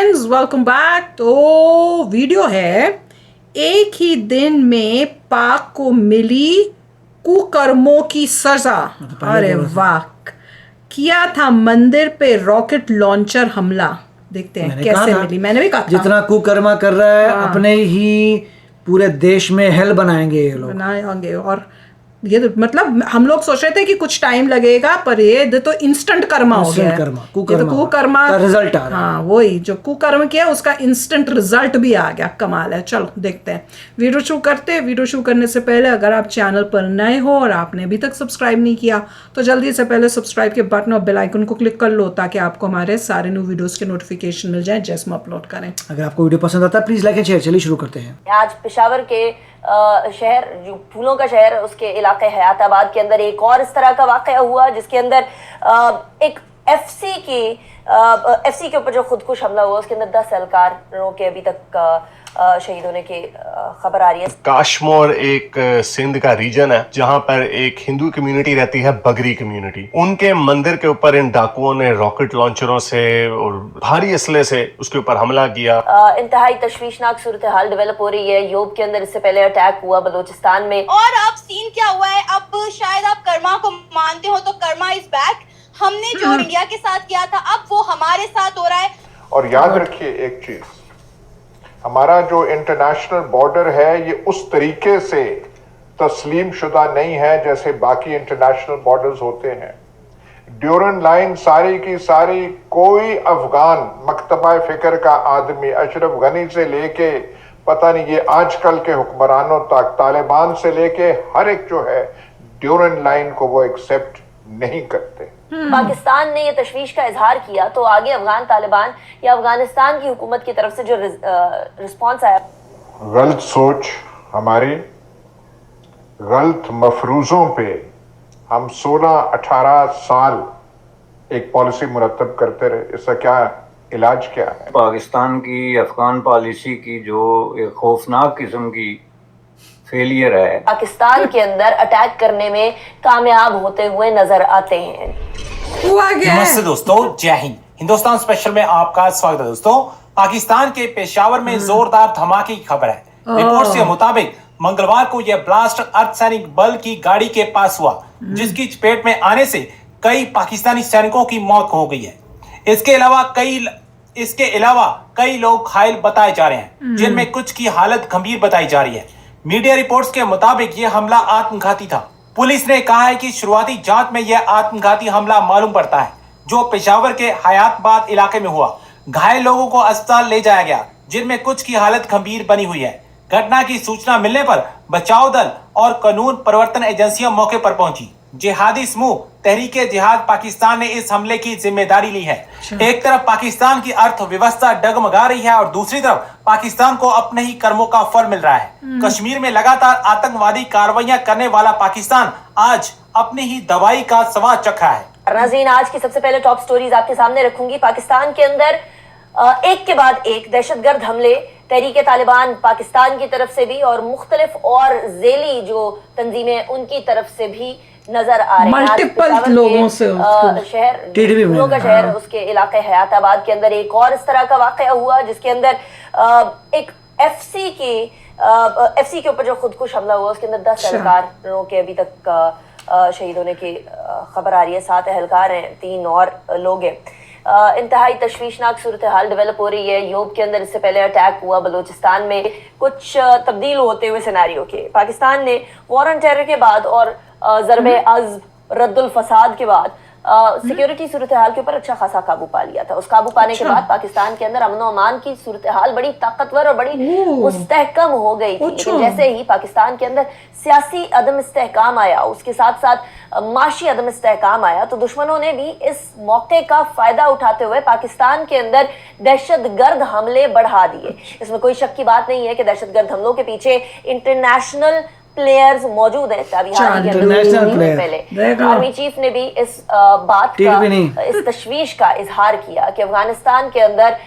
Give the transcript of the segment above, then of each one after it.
Friends, welcome back. तो video है, एक ही दिन में पाक को मिली कुकर्मों की सजा। अरे वाह, किया था मंदिर पे रॉकेट लॉन्चर हमला। देखते हैं कैसे मिली। मैंने भी कहा जितना कुकर्मा कर रहा है अपने ही पूरे देश में हेल बनाएंगे ये लोग, बनाएंगे। और ये तो मतलब हम लोग सोच रहे थे कि कुछ टाइम लगेगा, पर ये तो इंस्टेंट कर्मा हो गया है। कुकर्मा का रिजल्ट आ रहा है। हाँ, वही जो कुकर्म किया उसका इंस्टेंट रिजल्ट भी आ गया। कमाल है। चलो देखते हैं, वीडियो शुरू करते हैं। वीडियो शुरू करने से पहले अगर आप चैनल पर नए हो और आपने अभी तक सब्सक्राइब नहीं किया तो जल्दी से पहले सब्सक्राइब के बटन और बेल आइकन को क्लिक कर लो, ताकि आपको हमारे सारे न्यू वीडियोस के नोटिफिकेशन मिल जाए जैसे हम अपलोड करें। अगर आपको वीडियो पसंद आता है प्लीज लाइक एंड शेयर। चलिए शुरू करते हैं। आज पेशावर के शहर, जो फूलों का शहर, उसके इलाके हयाताबाद के अंदर एक और इस तरह का वाकया हुआ, जिसके अंदर एक एफसी के ऊपर जो खुदकुश हमला हुआ, उसके अंदर 10 एहलकारों के अभी तक शहीद होने की खबर आ रही है। काशमोर एक सिंध का रीजन है जहां पर एक हिंदू कम्युनिटी रहती है, बगरी कम्युनिटी। उनके मंदिर के ऊपर इन डाकुओं ने रॉकेट लॉन्चरों से और भारी असले से उसके ऊपर हमला किया। इंतहाई तशवीशनाक सूरत हाल डेवलप हो रही है। योग के अंदर इससे पहले अटैक हुआ बलोचिस्तान में। और अब सीन क्या हुआ है, अब शायद आप कर्मा को मानते हो तो कर्मा इज बैक। हमने जो इंडिया के साथ किया था अब वो हमारे साथ हो रहा है। और याद रखिए एक चीज, हमारा जो इंटरनेशनल बॉर्डर है ये उस तरीके से तस्लीम शुदा नहीं है जैसे बाकी इंटरनेशनल बॉर्डर्स होते हैं। ड्यूरन लाइन सारी की सारी, कोई अफगान मकतबा फिक्र का आदमी अशरफ गनी से लेके पता नहीं ये आजकल के हुक्मरानों तक, तालिबान से लेके हर एक जो है ड्यूरन लाइन को वो एक्सेप्ट नहीं करते। पाकिस्तान ने ये तशवीश का इजहार किया तो आगे अफगान तालिबान या अफगानिस्तान की हुकूमत की तरफ से जो रिस्पॉन्स आया, गलत सोच हमारी, गलत मफरूजों पे हम 16-18 साल एक पॉलिसी मुरतब करते रहे। इसका क्या इलाज क्या है? पाकिस्तान की अफगान पॉलिसी की जो एक खौफनाक किस्म की फेलियर है, पाकिस्तान के अंदर अटैक करने में कामयाब होते हुए नजर आते हैं। नमस्ते दोस्तों, जय हिंद। हिंदुस्तान स्पेशल में आपका स्वागत है। दोस्तों, पाकिस्तान के पेशावर में जोरदार धमाके की खबर है। रिपोर्ट्स के मुताबिक मंगलवार को यह ब्लास्ट अर्धसैनिक बल की गाड़ी के पास हुआ, जिसकी चपेट में आने से कई पाकिस्तानी सैनिकों की मौत हो गई है। इसके अलावा कई लोग घायल बताए जा रहे हैं, जिनमें कुछ की हालत गंभीर बताई जा रही है। मीडिया रिपोर्ट्स के मुताबिक यह हमला आत्मघाती था। पुलिस ने कहा है कि शुरुआती जांच में यह आत्मघाती हमला मालूम पड़ता है, जो पेशावर के हयाताबाद इलाके में हुआ। घायल लोगों को अस्पताल ले जाया गया, जिनमें कुछ की हालत गंभीर बनी हुई है। घटना की सूचना मिलने पर बचाव दल और कानून प्रवर्तन एजेंसियां मौके पर पहुंची। जिहादी समूह तहरीके जिहाद पाकिस्तान ने इस हमले की जिम्मेदारी ली है। एक तरफ पाकिस्तान की अर्थव्यवस्था डगमगा रही है और दूसरी तरफ पाकिस्तान को अपने ही कर्मों का फल मिल रहा है। कश्मीर में लगातार आतंकवादी कार्रवाइयां करने वाला पाकिस्तान आज अपनी ही दवाई का स्वाद चख रहा है। नाज़रीन, आज की सबसे पहले टॉप स्टोरीज आपके सामने रखूंगी। पाकिस्तान के अंदर एक के बाद एक दहशतगर्द हमले तहरीके तालिबान पाकिस्तान की तरफ से भी और मुख्तलिफ और ज़ेली जो तंजीमें उनकी तरफ से भी नजर आ रहे हैं। मल्टीपल लोगों से शहर, फूलों का शहर, उसके इलाके हयाताबाद के अंदर एक और इस तरह का वाकया हुआ, जिसके अंदर एक एफसी के ऊपर जो खुदकुश हमला हुआ, उसके अंदर 10 एहलकारों के अभी तक शहीद होने की खबर आ रही है। 7 एहलकार हैं, 3 और लोग हैं। इंतहाई तशवीशनाक सूरत हाल डेवलप हो रही है। योग के अंदर इससे पहले अटैक हुआ बलोचिस्तान में। कुछ तब्दील होते हुए सिनेरियो के पाकिस्तान ने वॉर ऑन टेरर के बाद और ज़रबे अज़्म रद्दुल फसाद के बाद सिक्योरिटी सूरत हाल के ऊपर अच्छा खासा काबू पा लिया था। उस काबू पाने के बाद पाकिस्तान के अंदर अमन और अमान की सूरत हाल बड़ी ताकतवर और बड़ी मुस्तहकम हो गई थी। लेकिन जैसे ही पाकिस्तान के अंदर सियासी अदम इस्तेहकाम आया, उसके साथ साथ माशी अदम इस्तेहकाम आया, तो दुश्मनों ने भी इस मौके का फायदा उठाते हुए पाकिस्तान के अंदर दहशतगर्द हमले बढ़ा दिए। इसमें कोई शक की बात नहीं है कि दहशतगर्द हमलों के पीछे इंटरनेशनल प्लेयर्स मौजूद हैं। पहले आर्मी चीफ ने भी इस बात का, इस तशवीश का इजहार किया कि अफगानिस्तान के अंदर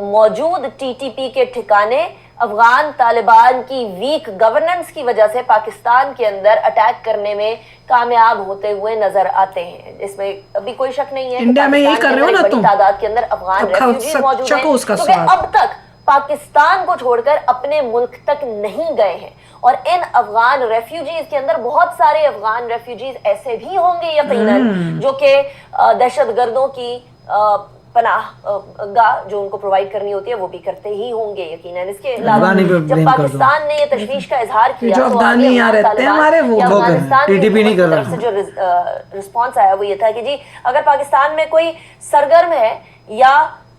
मौजूद टीटीपी के ठिकाने अफगान तालिबान की वीक गवर्नेंस की वजह से पाकिस्तान के अंदर अटैक करने में कामयाब होते हुए नजर आते हैं। इसमें अभी कोई शक नहीं है कि इंडिया में यही कर रहे हो ना तुम, तादाद के अंदर अफगान रेफ्यूजीज मौजूद हैं, क्योंकि अब तक पाकिस्तान को छोड़कर अपने मुल्क तक नहीं गए हैं। और इन अफगान रेफ्यूजीज के अंदर बहुत सारे अफगान रेफ्यूजीज ऐसे भी होंगे यकीनन जो कि दहशतगर्दों की पनाह गाह जो उनको प्रोवाइड करनी होती है वो भी करते ही होंगे यकीनन। इसके अलावा जब पाकिस्तान ने ये तशवीश का इजहार किया जो अफगानी यहाँ रहते हैं हमारे वो टीटीपी नहीं कर रहा से जो रिस्पॉन्स आया वो ये था कि जी अगर पाकिस्तान में कोई सरगर्म है या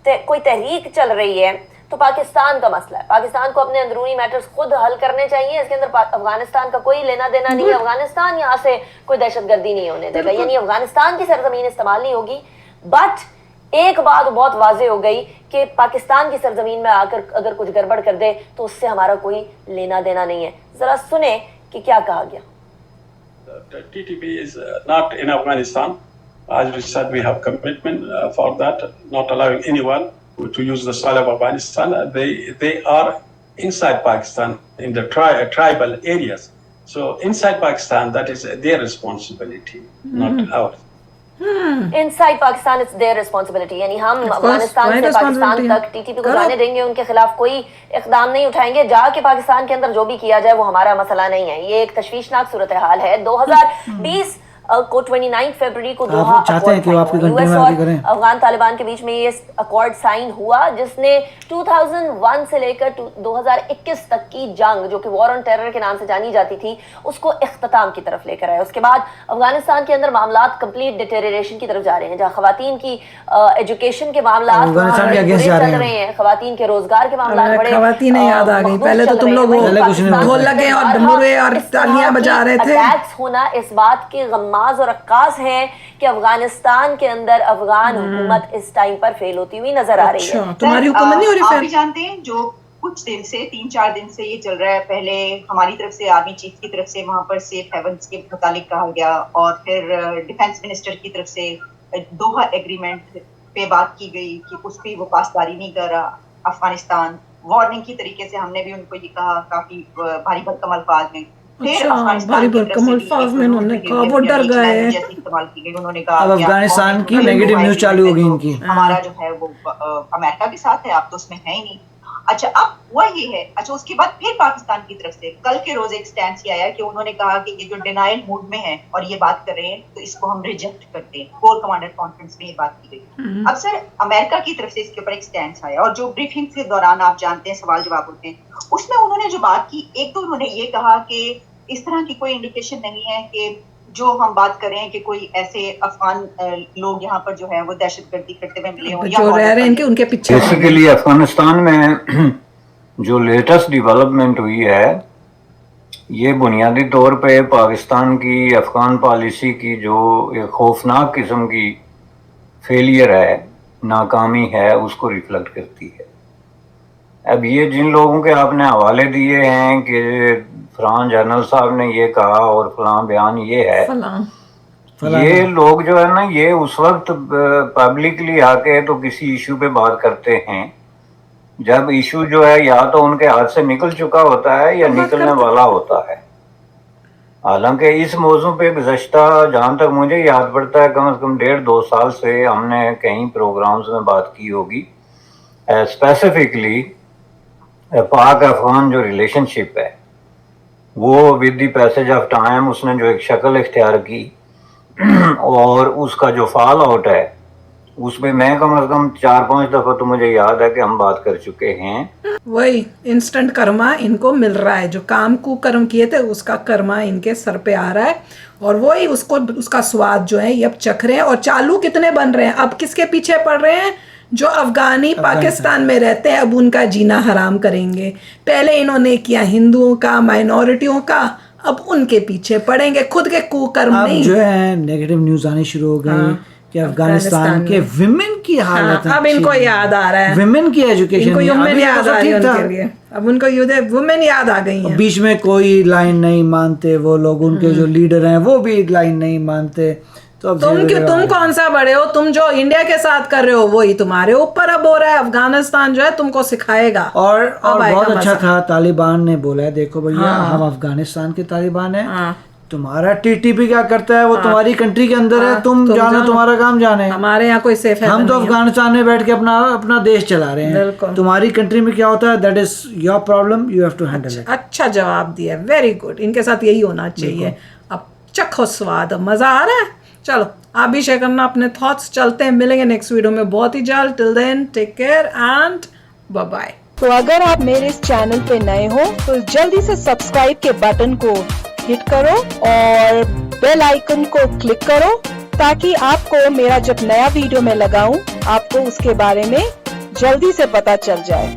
कोई तहरीक चल रही है तो पाकिस्तान का मसला है, पाकिस्तान को अपने अंदरूनी मैटर्स खुद हल करने चाहिए, इसके अंदर अफगानिस्तान का कोई लेना देना नहीं है। अफगानिस्तान यहाँ से कोई दहशतगर्दी नहीं होने देगा, यानी अफगानिस्तान की सरजमीन इस्तेमाल नहीं होगी। बट एक बात बहुत वाजे हो गई कि पाकिस्तान की सरजमीन में आकर अगर कुछ गड़बड़ कर दे तो उससे हमारा कोई लेना देना नहीं है। जरा सुने कि क्या कहा गया। TTP is not in Afghanistan. As we said, we have commitment for that, not allowing anyone to use the soil of Afghanistan. They are inside Pakistan in the tribal areas. So inside Pakistan, that is their responsibility, not ours. Inside Pakistan it's their responsibility, यानी हम अफगानिस्तान से पाकिस्तान तक TTP को जाने देंगे, उनके खिलाफ कोई इकदाम नहीं उठाएंगे। जाके पाकिस्तान के अंदर जो भी किया जाए वो हमारा मसला नहीं है। ये एक तशवीशनाक सूरत हाल है। 2020 को 29 फरवरी को दोहा यूएस और अफगान तालिबान के बीच में ये अकॉर्ड साइन हुआ जिसने 2001 से लेकर 2021 तक की जंग जो कि वॉर ऑन टेरर के नाम से जानी जाती थी उसको इख्तिताम की तरफ लेकर आया। उसके बाद अफगानिस्तान के अंदर मामलात कंप्लीट डिटेरियरेशन की तरफ जा रहे हैं, जहां खवातीन की एजुकेशन के मामलात चल रहे हैं, खवातीन के रोजगार के मामलात बड़े खवातीन याद आ गई। पहले तो तुम लोग ढोल लगे और डमरूए और तालियां बजा रहे थे। अटैक्स होना इस बात के गम्माज और अक्कास हैं कि अफगानिस्तान के अंदर अफगान हुकूमत इस टाइम पर फेल होती हुई नजर आ रही है। तुम्हारी हुकूमत नहीं हो रही। आप भी जानते हैं जो कुछ दिन से 3-4 दिन से ये चल रहा है, पहले हमारी तरफ से आर्मी चीफ की तरफ से वहां पर सेफ हेवंस के मुतालिक कहा गया और फिर डिफेंस मिनिस्टर की तरफ से दोहा एग्रीमेंट पे बात की गई कि उस पर वो पासदारी नहीं कर रहा अफगानिस्तान। वार्निंग की तरीके से हमने भी उनको ये कहा काफी भारी भरकम अल्फाज में। फिर भारी भरकम अल्फाज में उन्होंने कहा वो डर गए। इस्तेमाल की गई, उन्होंने कहा अब अफगानिस्तान की नेगेटिव न्यूज चालू हो गई इनकी। हमारा जो है वो अमेरिका के साथ है, आप तो उसमें है ही नहीं। अच्छा अब हुआ ये है। अच्छा उसके बाद फिर पाकिस्तान की तरफ से कल के रोज एक स्टैंड से आया कि उन्होंने कहा कि ये जो डिनायल मूड में है और ये बात कर रहे हैं तो इसको हम रिजेक्ट करते हैं। कोर कमांडर कॉन्फ्रेंस में ये बात की गई। अब सर अमेरिका की तरफ से इसके ऊपर एक स्टैंड आया और जो ब्रीफिंग के दौरान आप जानते हैं सवाल जवाब होते हैं, उसमें उन्होंने जो बात की, एक तो उन्होंने ये कहा कि इस तरह की कोई इंडिकेशन नहीं है कि जो हम बात कर रहे हैं कि कोई ऐसे अफगान लोग यहाँ पर जो है वो दहशतगर्दी करते हुए मिले हों जो रह रहे हैं उनके पीछे। बेसिकली अफगानिस्तान में जो लेटेस्ट डेवलपमेंट हुई है ये बुनियादी तौर पे पाकिस्तान की अफगान पॉलिसी की जो एक खौफनाक किस्म की फेलियर है, नाकामी है, उसको रिफ्लेक्ट करती है। अब ये जिन लोगों के आपने हवाले दिए हैं कि फलां जनरल साहब ने ये कहा और फलां बयान ये है, ये लोग जो है ना ये उस वक्त पब्लिकली आके तो किसी इशू पे बात करते हैं जब इशू जो है या तो उनके हाथ से निकल चुका होता है या निकलने वाला होता है। हालांकि इस मौजू पे गुज़श्ता जहाँ तक मुझे याद पड़ता है कम से कम 1.5-2 साल से हमने कई प्रोग्राम्स में बात की होगी। स्पेसिफिकली पाक अफगान जो रिलेशनशिप है वो with the passage of time उसने जो एक शक्ल इख्तियार की और उसका जो फॉल आउट है उसमें मैं कम से कम 4-5 दफा तो मुझे याद है कि हम बात कर चुके हैं। वही इंस्टेंट कर्मा इनको मिल रहा है, जो काम कुकर्म किए थे उसका कर्मा इनके सर पे आ रहा है और वही उसका स्वाद जो है ये अब चख रहे हैं। और चालू कितने बन रहे हैं, अब किसके पीछे पड़ रहे हैं? जो अफगानी पाकिस्तान में रहते हैं अब उनका जीना हराम करेंगे। पहले इन्होंने किया हिंदुओं का, माइनॉरिटियों का, अब उनके पीछे पड़ेंगे, खुद के कुकर्म नहीं। जो है नेगेटिव न्यूज आनी शुरू हो गई कि अफगानिस्तान के विमेन की हालत अब इनको याद आ रहा है, विमेन की एजुकेशन इनको वुमेन याद आ रही है उनके लिए। अब उनको वुमेन याद आ गई हैं। बीच में कोई लाइन नहीं मानते वो लोग, उनके जो लीडर हैं वो भी लाइन नहीं मानते। तो अब तुम धीरे-धीरे तुम आ रहा है। कौन सा बड़े हो? तुम जो इंडिया के साथ कर रहे हो वही तुम्हारे ऊपर अब हो रहा है। अफगानिस्तान जो है तुमको सिखाएगा। और अब आएगा बहुत अच्छा मजा। था, तालिबान ने बोला है देखो भैया हाँ। हम अफगानिस्तान के तालिबान हैं, हाँ। तुम्हारा टीटीपी क्या करता है वो तुम्हारी कंट्री के अंदर है, तुम जानो तुम्हारा काम जाने। हमारे यहाँ कोई सेफ है हम तो अफगानिस्तान में बैठ के अपना अपना देश चला रहे हैं, बिल्कुल। तुम्हारी कंट्री में क्या होता है that is your problem, you have to handle it. अच्छा जवाब दिया, वेरी गुड। इनके साथ यही होना चाहिए। अब चखो स्वाद, मजा आ रहा है। चलो आप भी शेयर करना अपने थॉट्स। चलते हैं, मिलेंगे नेक्स्ट वीडियो में बहुत ही जल्द। Till then take care and bye bye. तो अगर आप मेरे इस चैनल पे नए हो तो जल्दी से सब्सक्राइब के बटन को हिट करो और बेल आइकन को क्लिक करो ताकि आपको मेरा जब नया वीडियो मैं लगाऊं आपको उसके बारे में जल्दी से पता चल जाए।